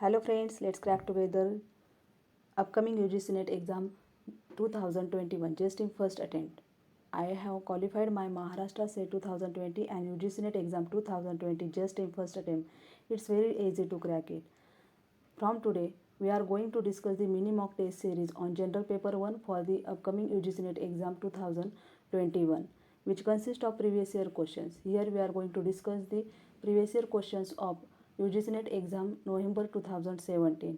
Hello friends, let's crack together upcoming UGC NET exam 2021 just in first attempt. I have qualified my Maharashtra SET 2020 and UGC NET exam 2020 just in first attempt. It's very easy to crack it. From today, we are going to discuss the mini mock test series on General Paper 1 for the upcoming UGC NET exam 2021, which consists of previous year questions. Here we are going to discuss the previous year questions of UGC NET exam November 2017.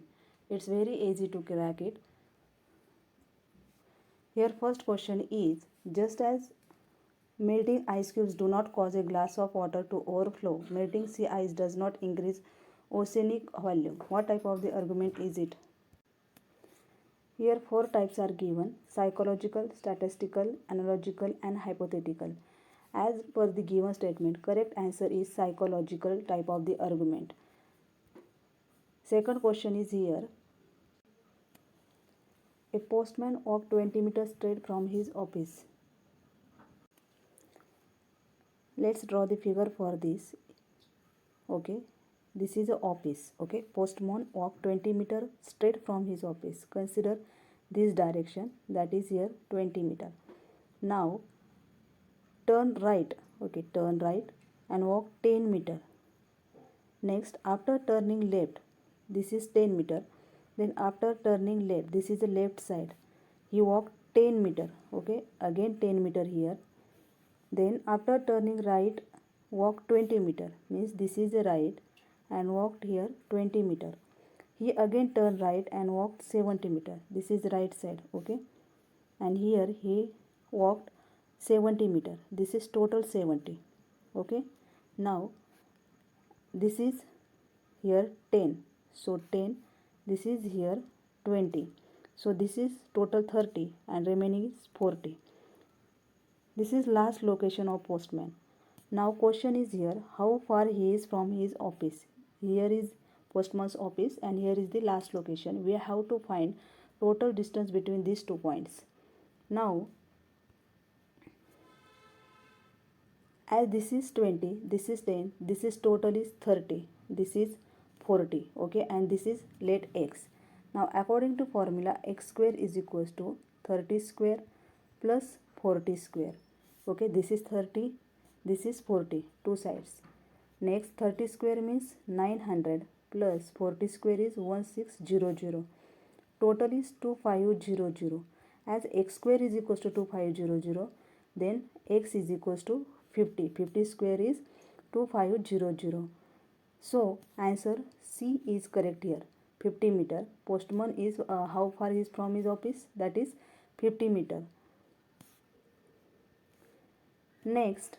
It's very easy to crack it. Here first question is, just as melting ice cubes do not cause a glass of water to overflow, melting sea ice does not increase oceanic volume. What type of the argument is it? Here four types are given: psychological, statistical, analogical and hypothetical. As per the given statement, correct answer is psychological type of the argument. Second question is here. A postman walked 20 meters straight from his office. Let's draw the figure for this. Okay, this is a office. Okay, postman walked 20 meters straight from his office. Consider this direction, that is here 20 meter. Now turn right. Okay, turn right and walk 10 meter. Next, after turning left, this is 10 meter. Then after turning left, this is the left side. He walked 10 meter. Okay, again 10 meter here. Then after turning right, walk 20 meter. Means this is the right and walked here 20 meter. He again turned right and walked 70 meter. This is right side. Okay, and here he walked 70 meter. This is total 70. Okay, now this is here 10. So 10. This is here 20. So this is total 30 and remaining is 40. This is last location of postman. Now question is here, how far he is from his office. Here is postman's office and here is the last location. We have to find total distance between these 2 points. Now as this is 20, this is 10, this is total is 30, this is 40. Okay, and this is let x. Now according to formula, x square is equals to 30 square plus 40 square. Okay, this is 30, this is 40, two sides. Next 30 square means 900 plus 40 square is 1600. Total is 2500. As x square is equals to 2500, then x is equals to 50. 50 square is 2500. So answer C is correct here. 50 meter. Postman is how far he is from his office? That is 50 meter. Next,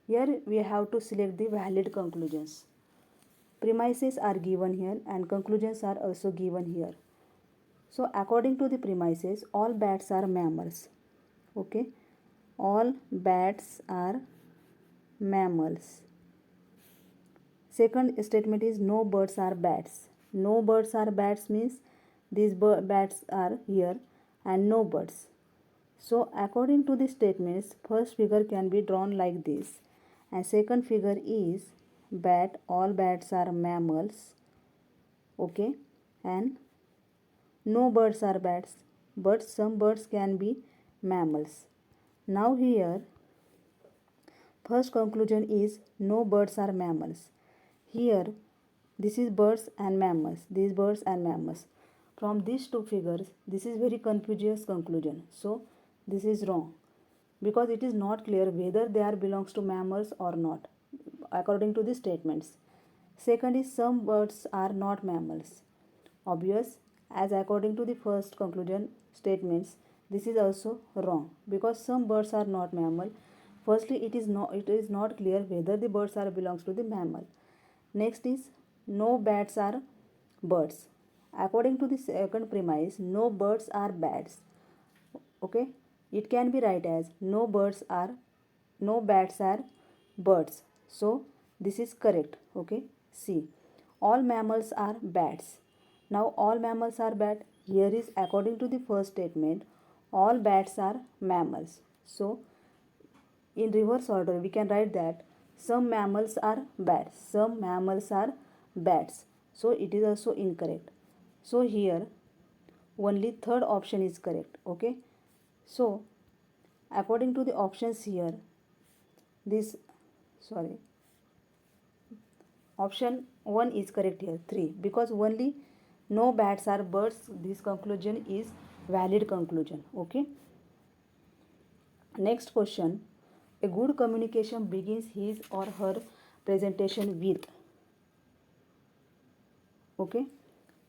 here we have to select the valid conclusions. Premises are given here and conclusions are also given here. So according to the premises, all bats are mammals. Okay, all bats are mammals. Second statement is no birds are bats. No birds are bats means these bats are here and no birds. So according to the statements, first figure can be drawn like this, and second figure is bat, all bats are mammals. Okay, and no birds are bats, but some birds can be mammals. Now here first conclusion is no birds are mammals. Here this is birds and mammals, these birds and mammals. From these two figures, this is very confusing conclusion. So this is wrong because it is not clear whether they are belongs to mammals or not according to the statements. Second is some birds are not mammals. Obvious, as according to the first conclusion statements, this is also wrong because some birds are not mammal. Firstly, it is not clear whether the birds are belongs to the mammal. Next is no bats are birds. According to the second premise, no birds are bats. Okay, it can be right as no bats are birds. So this is correct. Okay, C. All mammals are bats. Now all mammals are bat. Here is according to the first statement, all bats are mammals. So in reverse order we can write that some mammals are bats, some mammals are bats, So it is also incorrect. So here only third option is correct. Okay, so according to the options here, this sorry option 1 is correct here, 3, because only no bats are birds, this conclusion is valid conclusion. Okay, next question. A good communication begins his or her presentation with. Okay,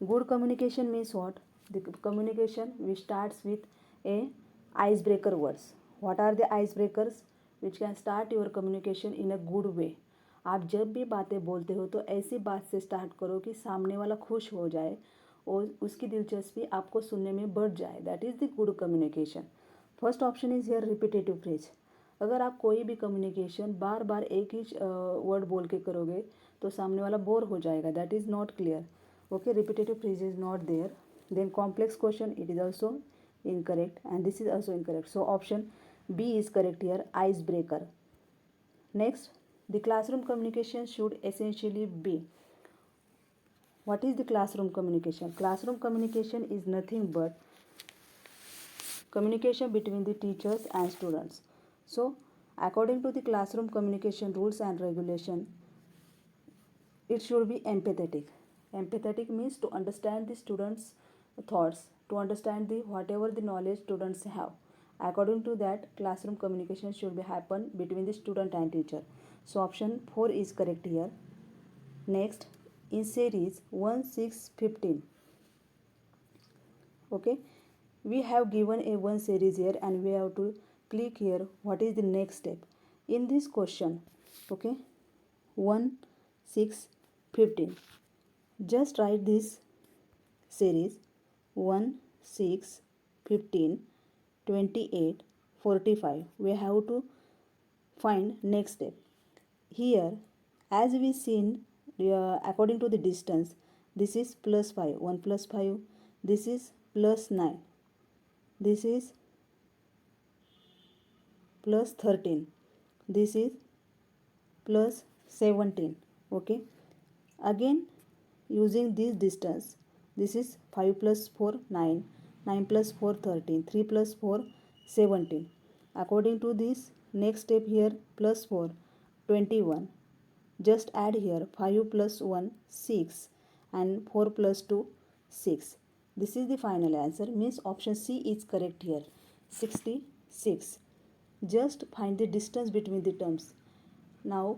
good communication means what? The communication which starts with a icebreaker words. What are the icebreakers which can start your communication in a good way? आप जब भी बातें बोलते हो तो ऐसी बात से स्टार्ट करो कि सामने वाला खुश हो जाए और उसकी दिलचस्पी आपको सुनने में बढ़ जाए. That is the good communication. First option is here repetitive phrase. अगर आप कोई भी कम्युनिकेशन बार बार एक ही वर्ड बोल के करोगे तो सामने वाला बोर हो जाएगा. That is not clear. Okay, repetitive phrase is not there. Then complex question, it is also incorrect, and this is also incorrect. So option B is correct here, icebreaker. Next, the classroom communication should essentially be. What is the classroom communication? Classroom communication is nothing but communication between the teachers and students. So according to the classroom communication rules and regulation, it should be empathetic. Empathetic means to understand the students' thoughts, to understand the whatever the knowledge students have. According to that, classroom communication should be happen between the student and teacher. So option 4 is correct here. Next, in series 1, 6, 15. Okay, we have given a one series here and we have to click here what is the next step in this question. Okay, 1, 6, 15. Just write this series 1, 6, 15, 28, 45. We have to find next step. Here, as we seen, according to the distance, this is plus 5, 1 plus 5, this is plus 9, this is plus 13, this is plus 17. Okay, again using this distance, this is 5 plus 4 9, 9 plus 4 13, 3 plus 4 17. According to this next step here, plus 4 21. Just add here 5 plus 1 6 and 4 plus 2 6. This is the final answer, means option C is correct here, 66. Just find the distance between the terms. Now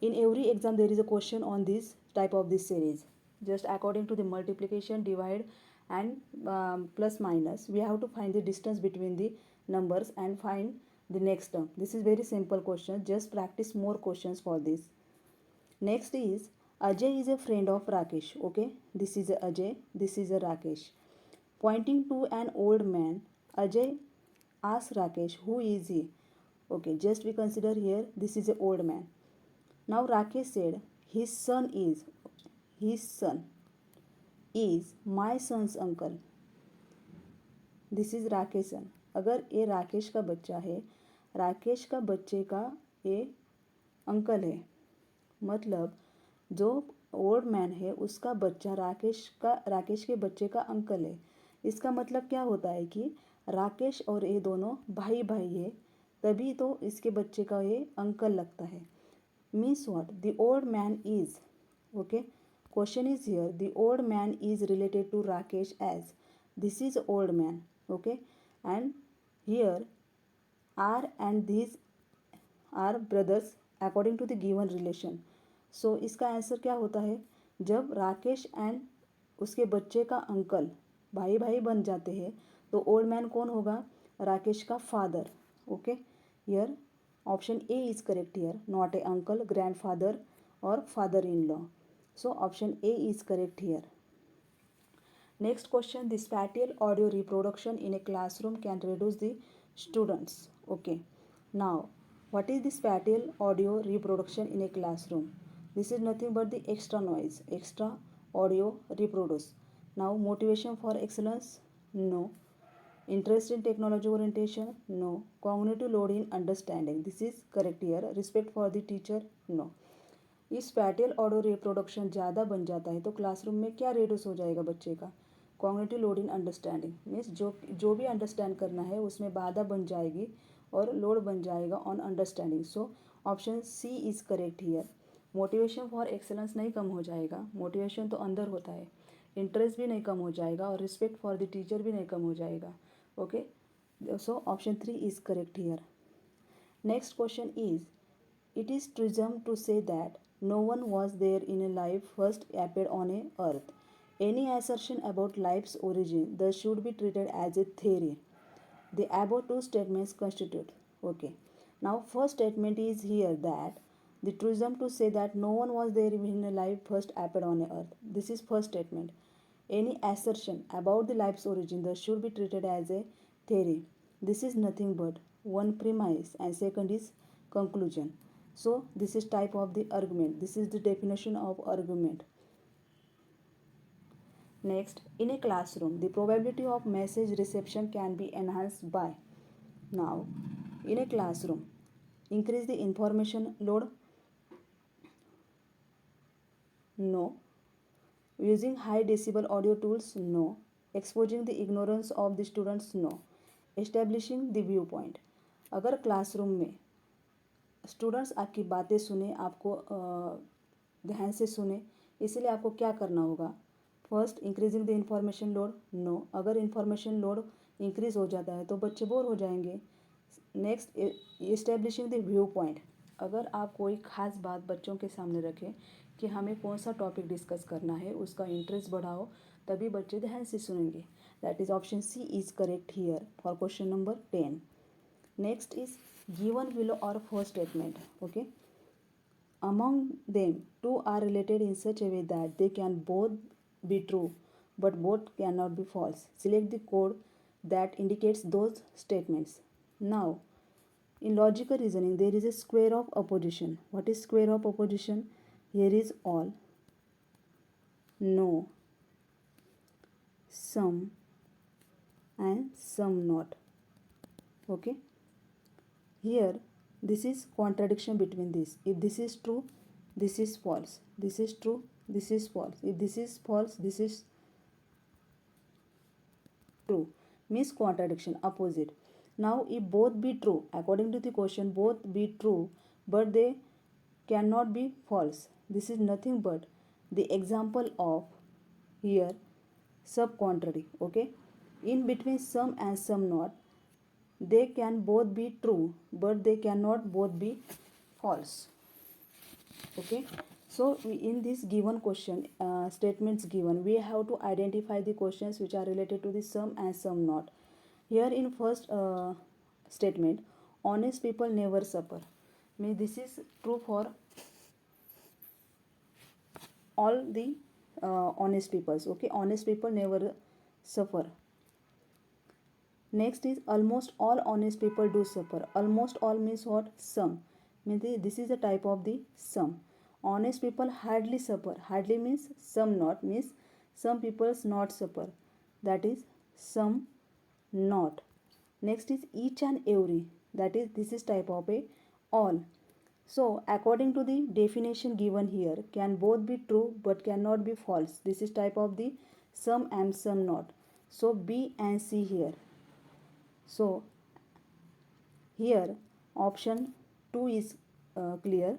in every exam there is a question on this type of this series. Just according to the multiplication, divide and plus minus, we have to find the distance between the numbers and find the next term. This is very simple question. Just practice more questions for this. Next is Ajay is a friend of Rakesh. Okay, this is a Ajay, this is a Rakesh. Pointing to an old man, Ajay asks Rakesh, who is he? Okay, just we consider here this is a old man. Now Rakesh said, his son is my son's uncle. This is Rakesh son. अगर ये राकेश का बच्चा है, राकेश का बच्चे का ये uncle है, मतलब जो ओल्ड मैन है उसका बच्चा राकेश के बच्चे का अंकल है. इसका मतलब क्या होता है कि राकेश और ये दोनों भाई भाई है, तभी तो इसके बच्चे का ये अंकल लगता है. Means what? The old man is. Okay, question is here, the old man is related to Rakesh as this is old man. Okay, and here R and these are brothers according to the given relation. So इसका answer क्या होता है? जब Rakesh and उसके बच्चे का uncle भाई भाई बन जाते हैं तो ओल्ड मैन कौन होगा? राकेश का father. Okay, here option A is correct here, not a uncle, grandfather और father in law. So option A is correct here. Next question, the spatial audio reproduction in a classroom can reduce the students. Okay, now what is the spatial audio reproduction in a classroom? This is nothing but the extra noise, extra audio reproduce. Now motivation for excellence? No. Interest in technology orientation? No. Cognitive load in understanding? This is correct here. Respect for the teacher? No. इस spatial audio reproduction ज़्यादा बन जाता है तो classroom में क्या reduce हो जाएगा बच्चे का? Cognitive load in understanding means जो भी अंडरस्टैंड करना है उसमें बाधा बन जाएगी और लोड बन जाएगा on understanding. So option C is correct here. Motivation for excellence नहीं कम हो जाएगा, मोटिवेशन तो अंदर होता है। इंटरेस्ट भी नहीं कम हो जाएगा और रिस्पेक्ट फॉर द टीचर भी नहीं कम हो जाएगा। Okay, so option 3 is correct here. Next question is, it is presumed to say that no one was there in a life first appeared on a earth. Any assertion about life's origin thus should be treated as a theory. The above two statements constitute. Okay. Now first statement is here that the presumed to say that no one was there in a life first appeared on a earth. This is first statement. Any assertion about the life's origin thus should be treated as a theory. This is nothing but one premise and second is conclusion. So this is type of the argument. This is the definition of argument. Next, in a classroom, the probability of message reception can be enhanced by. Now, in a classroom, increase the information load. No. Using high decibel audio tools. No. Exposing the ignorance of the students. No. Establishing the viewpoint. अगर classroom में students आपकी बातें सुने, आपको ध्यान से सुने, इसलिए आपको क्या करना होगा? First, increasing the information load. No. अगर इंफॉर्मेशन लोड इंक्रीज हो जाता है तो बच्चे बोर हो जाएंगे. Next, establishing the view point. अगर आप कोई ख़ास बात बच्चों के सामने रखें कि हमें कौन सा टॉपिक डिस्कस करना है, उसका इंटरेस्ट बढ़ाओ, तभी बच्चे ध्यान से सुनेंगे. That is option C is correct here for question number 10. Next is given below or first statement. Okay. Among them, two are related in such a way that they can both be true, but both cannot be false. Select the code that indicates those statements. Now, in logical reasoning, there is a square of opposition. What is square of opposition? Here is all, no, some, and some not. Okay. Here, this is contradiction between this. If this is true, this is false. This is true, this is false. If this is false, this is true. Means contradiction, opposite. Now, if both be true, according to the question, both be true, but they cannot be false. This is nothing but the example of here sub-contrary. Okay. In between some and some not, they can both be true, but they cannot both be false. Okay. So in this given question, statements given, we have to identify the questions which are related to the some and some not. Here in first statement, honest people never suffer. Means this is true for all the honest peoples. Okay. Honest people never suffer. Next is almost all honest people do suffer. Almost all means what? Some. Means this is a type of the some. Honest people hardly suffer. Hardly means some not. Means some people not suffer. That is some not. Next is each and every. That is this is type of a all. So according to the definition given here, can both be true but cannot be false. This is type of the some and some not. So B and C here. So here option 2 is clear.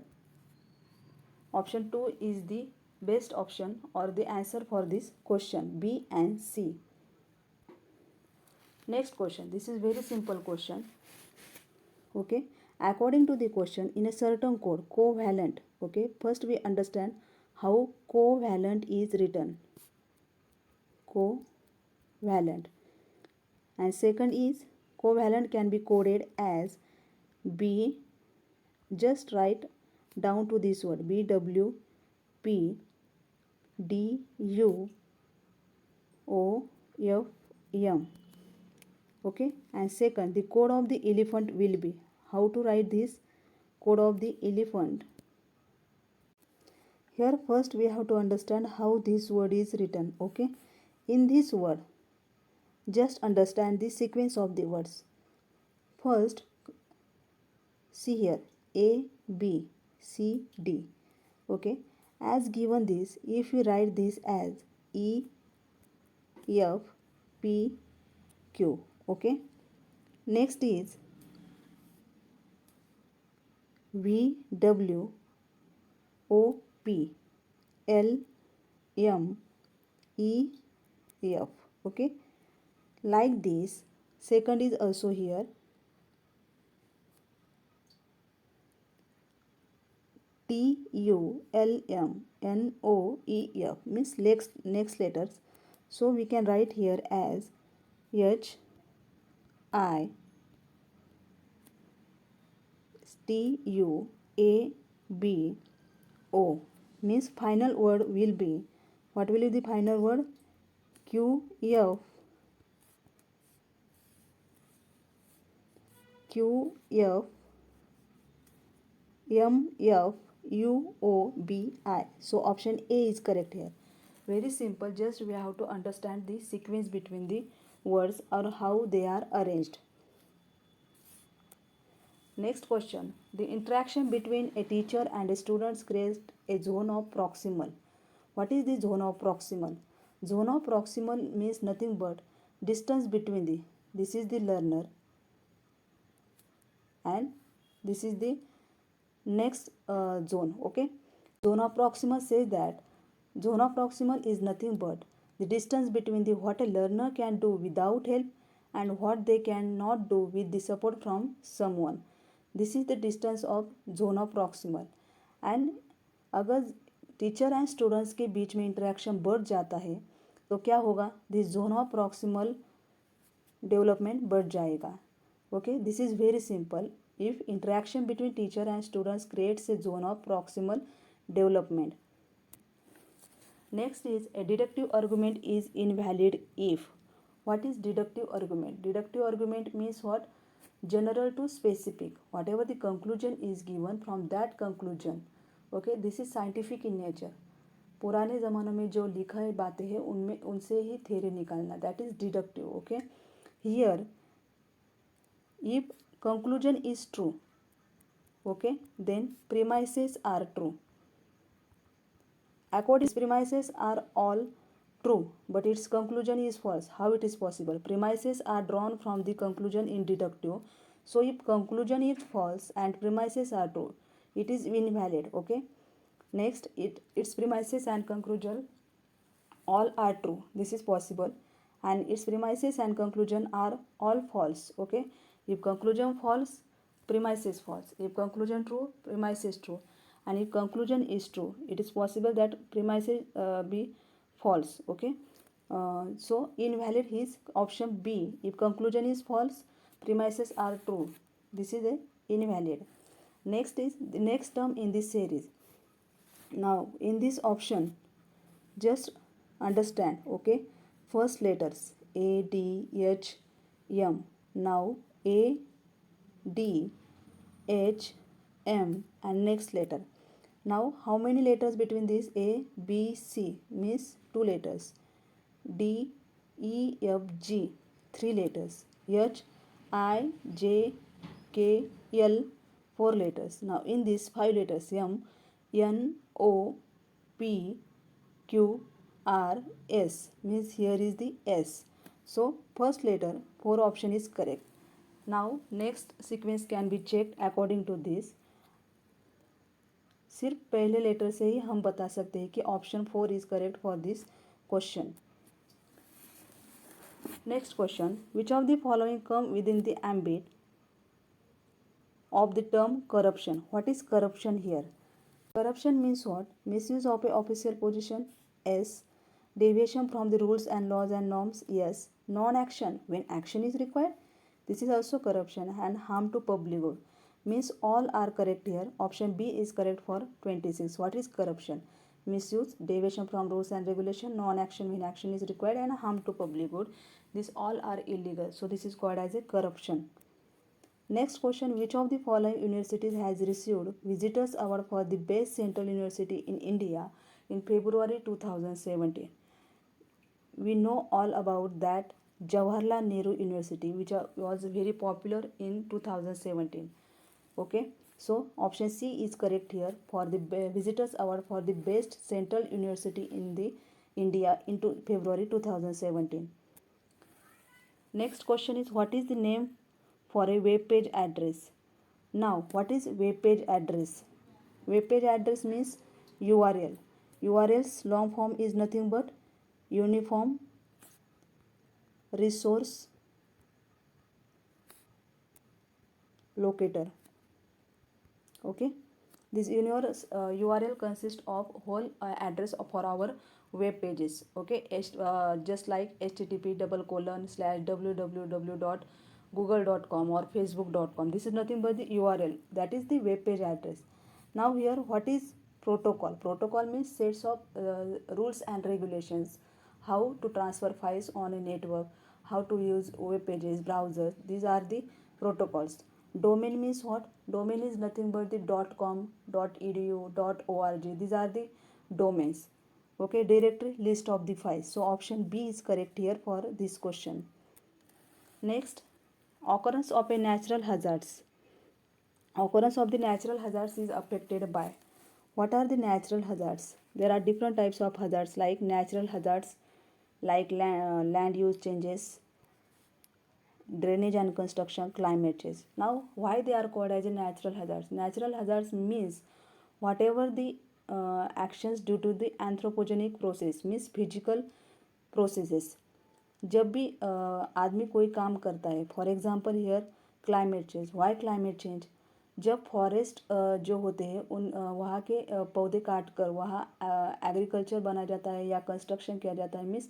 Option 2 is the best option or the answer for this question, B and C. Next question. This is very simple question. Okay. According to the question, in a certain code, covalent. Okay. First we understand how covalent is written. Covalent. And second is covalent can be coded as B. Just write down to this word BWP DUOFM. Okay. And second, the code of the elephant will be, how to write this code of the elephant? Here first we have to understand how this word is written. Okay. In this word, just understand the sequence of the words. First, see here A, B, C, D. Okay, as given this, if we write this as E F P Q. Okay, next is V W O P L M E F. Okay, like this. Second is also here. T U L M N O E F means next letters. So we can write here as H I T U A B O means final word will be, what will be the final word? Q F Q F M F U O B I. So option A is correct here. Very simple, just we have to understand the sequence between the words or how they are arranged. Next question. The interaction between a teacher and a student creates a zone of proximal. What is the zone of proximal? Zone of proximal means nothing but distance between the, this is the learner and this is the next zone. Okay, zone of proximal says that zone of proximal is nothing but the distance between the what a learner can do without help and what they cannot do with the support from someone. This is the distance of zone of proximal. and अगर teacher and students के बीच में interaction बढ़ जाता है तो क्या होगा? This zone of proximal development बढ़ जाएगा. Okay, this is very simple. If interaction between teacher and students creates a zone of proximal development. Next is a deductive argument is invalid if. What is deductive argument? Deductive argument means what? General to specific. Whatever the conclusion is given, from that conclusion. Okay, this is scientific in nature. पुराने ज़मानों में जो लिखा है बातें हैं उनमें उनसे ही theory निकालना, that is deductive. Okay, here if conclusion is true, okay, then premises are true. According to premises are all true, but its conclusion is false. How it is possible? Premises are drawn from the conclusion in deductive. So if conclusion is false and premises are true, it is invalid. Okay. Next, its premises and conclusion all are true. This is possible, and its premises and conclusion are all false. Okay, if conclusion false, premises false. If conclusion true, premises true. And if conclusion is true, it is possible that premises be false. Okay, so invalid is option B. If conclusion is false, premises are true. This is a invalid. Next is the next term in this series. Now in this option, just understand. Okay, first letters A D H M. Now A D H M and next letter. Now how many letters between this? A B C means 2 letters. D E F G 3 letters. H I J K L 4 letters. Now in this 5 letters, M N O P Q R S means here is the S. So first letter 4 option is correct. Now next sequence can be checked according to this. सिर्फ पहले letter से ही हम बता सकते हैं कि option 4 is correct for this question. Next question. Which of the following come with in the ambit of the term corruption? What is corruption here? Corruption means what? Misuse of a official position. S. Deviation from the rules and laws and norms. Yes. Non-action when action is required. This is also corruption. And harm to public good means all are correct here. Option B is correct for 26. What is corruption? Misuse, deviation from rules and regulation, non-action when action is required, and harm to public good. These all are illegal. So this is called as a corruption. Next question. Which of the following universities has received Visitors Award for the Best Central University in India in February 2017? We know all about that Jawaharlal Nehru University, which was very popular in 2017. Okay, So option C is correct here for the visitors award for the best central university in the India into February 2017. Next question is, what is the name for a web page address? Now, what is web page address? Web page address means URL. URL's long form is nothing but Uniform Resource Locator. Okay, this URL consists of whole address for our web pages. Okay, just like http://www.google.com or facebook.com. This is nothing but the URL, that is the web page address. Now here, what is protocol? Protocol means sets of rules and regulations, how to transfer files on a network, how to use web pages, browsers. These are the protocols. Domain means what? Domain is nothing but the .com, .edu, .org. These are the domains. Okay, directory, list of the files. So option B is correct here for this question. Next, occurrence of a natural hazards. Occurrence of the natural hazards is affected by. What are the natural hazards? There are different types of hazards, like natural hazards like land use changes, drainage and construction, climate change. Now, why they are called as a natural hazards? Natural hazards means whatever the actions due to the anthropogenic process, means physical processes. जब भी आदमी कोई काम करता है, for example here climate change. Why climate change? जब forest जो होते हैं उन वहाँ के पौधे काट कर वहाँ एग्रीकल्चर बना जाता है या कंस्ट्रक्शन किया जाता है, मीन्स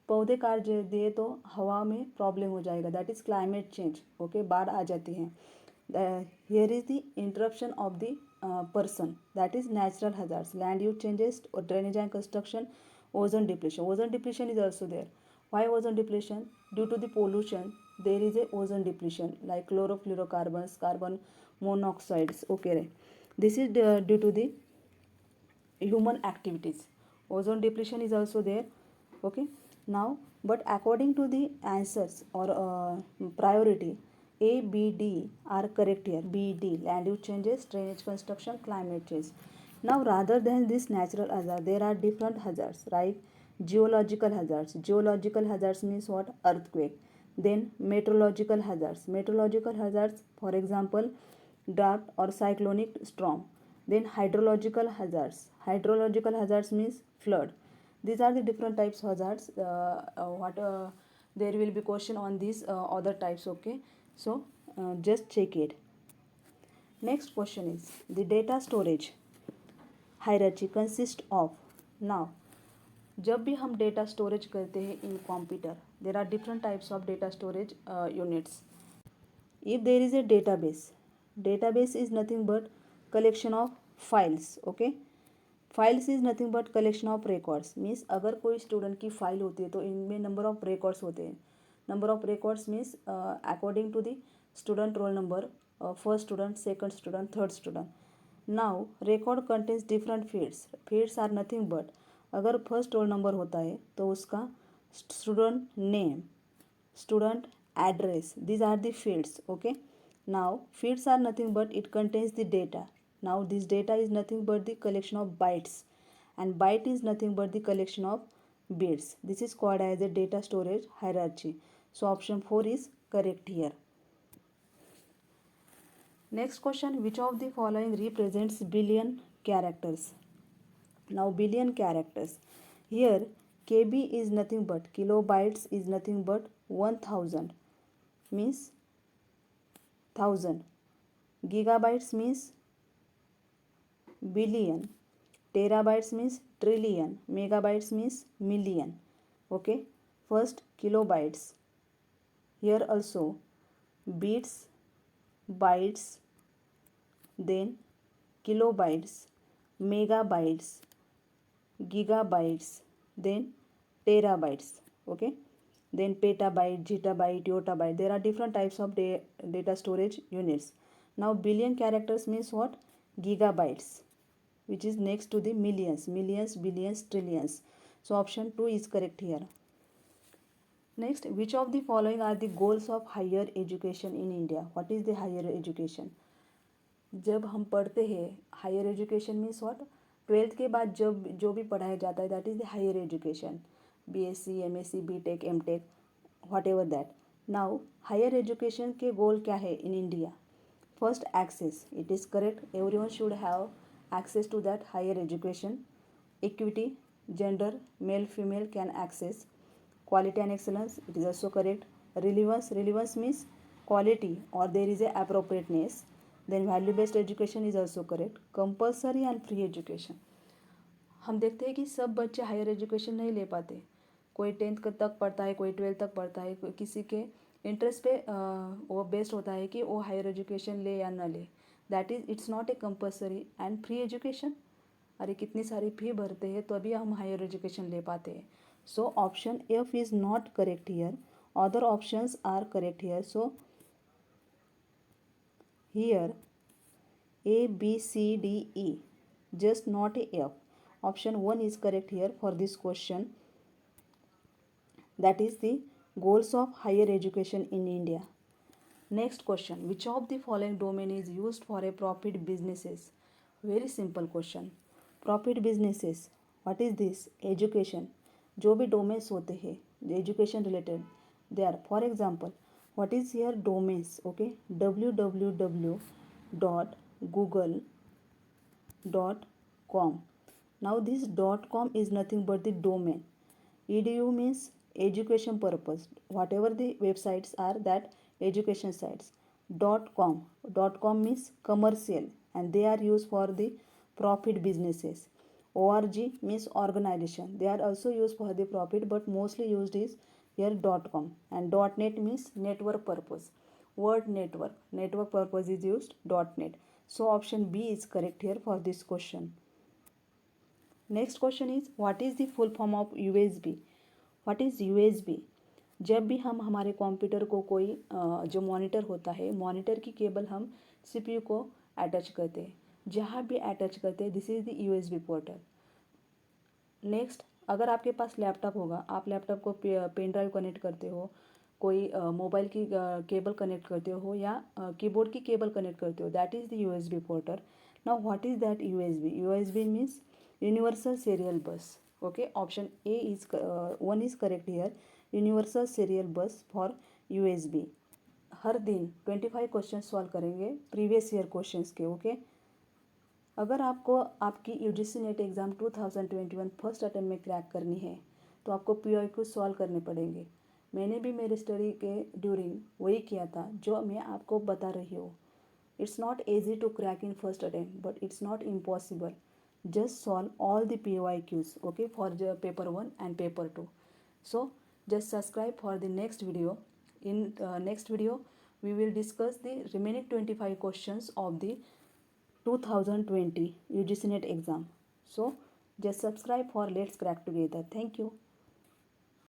पौधे काट दिए तो हवा में प्रॉब्लम हो जाएगा, that is climate change. Okay, बाढ़ आ जाती है. Here is the interruption of the person, that is natural hazards. Land use changes or drainage and construction, ozone depletion. Ozone depletion is also there. Why ozone depletion? Due to the pollution there is a ozone depletion, like chlorofluorocarbons, carbon monoxides. Okay, this is due to the human activities. Ozone depletion is also there. Okay, now, but according to the answers or priority, A, B, D are correct here. B, D, land use changes, drainage construction, climate change. Now, rather than this natural hazard, there are different hazards, right? Geological hazards. Geological hazards means what? Earthquake. Then meteorological hazards. Meteorological hazards, for example, drought or cyclonic storm. Then hydrological hazards. Hydrological hazards means flood. These are the different types of hazards. There will be question on these other types. Okay, so just check it. Next question is, the data storage hierarchy consists of. Now, जब भी हम data storage करते हैं in computer, there are different types of data storage units. If there is a database is nothing but collection of files. Okay, files is nothing but collection of records. Means अगर कोई student की file होती है तो इनमें number of records होते हैं. Number of records means according to the student roll number, first student, second student, third student. Now record contains different fields. Fields are nothing but, अगर फर्स्ट रोल नंबर होता है तो उसका student name, student address, these are the fields. Okay, now fields are nothing but it contains the data. Now this data is nothing but the collection of bytes, and byte is nothing but the collection of bits. This is called as a data storage hierarchy. So option 4 is correct here. Next question, which of the following represents billion characters? Now billion characters. Here KB is nothing but, kilobytes is nothing but 1000, means 1000. Gigabytes means billion, terabytes means trillion, megabytes means million. Okay, first kilobytes. Here also bits, bytes, then kilobytes, megabytes, gigabytes, then terabytes. Okay, then petabyte, zettabyte, yottabyte. There are different types of data storage units. Now billion characters means what? Gigabytes, which is next to the millions, billions, trillions. So option 2 is correct here. Next, which of the following are the goals of higher education in India? What is the higher education? जब हम पढ़ते हैं higher education means what, twelfth के बाद जब जो भी पढ़ाया जाता है that is the higher education, BSc, MSc, BTech, MTech, whatever that. Now higher education के गोल क्या है in India? First, access. It is correct, everyone should have access to that higher education. Equity, gender, male female can access. Quality and excellence, it is also correct. Relevance, relevance means quality or there is a appropriateness. Then value based education is also correct. Compulsory and free education. हम देखते हैं कि सब बच्चे higher education नहीं ले पाते. कोई 10th तक पढ़ता है, कोई 12th तक पढ़ता है, किसी के इंटरेस्ट पे वो बेस्ड होता है कि वो हायर एजुकेशन ले या ना ले. That is it's not a compulsory. And free education, अरे कितनी सारी फी भरते हैं तो अभी हम हायर एजुकेशन ले पाते हैं. So option F is not correct here. Other options are correct here. So here A, B, C, D, E, just not a F. Option 1 is correct here for this question. That is the goals of higher education in India. Next question, which of the following domain is used for a profit businesses? Very simple question. Profit businesses, what is this? Education. जो भी domains होते हैं education related, they are, for example, what is here domains? Okay, www.google.com. Now this .com is nothing but the domain. Edu means education purpose. Whatever the websites are, that education sites. .com. .com means commercial and they are used for the profit businesses. Org means organization. They are also used for the profit but mostly used is here .com. And .net means network purpose. Word network. Network purpose is used .net. So option B is correct here for this question. Next question is what is the full form of USB? What is USB? जब भी हम हमारे computer को कोई जो monitor होता है, monitor की केबल हम CPU को अटैच करते हैं, जहाँ भी अटैच करते हैं, this is the USB portal. Next, अगर आपके पास लैपटॉप होगा, आप लैपटॉप को पेन ड्राइव कनेक्ट करते हो, कोई मोबाइल की केबल कनेक्ट करते हो या कीबोर्ड की केबल कनेक्ट करते हो, that is the USB portal. Now what is that USB? USB means universal serial bus. Okay, option A is 1 is correct here. Universal serial bus for USB. हर दिन 25 question solve करेंगे previous year questions के. Okay, अगर आपको आपकी UGC net exam 2021 first attempt में crack करनी है तो आपको PYQ सॉल्व करने पड़ेंगे. मैंने भी मेरी स्टडी के ड्यूरिंग वही किया था जो मैं आपको बता रही हूँ. It's not easy to crack in first attempt but it's not impossible. Just solve all the PYQs, okay, for the paper 1 and paper 2. So just subscribe for the next video. In next video we will discuss the remaining 25 questions of the 2020 UGC NET exam. So just subscribe for Let's Crack Together. Thank you.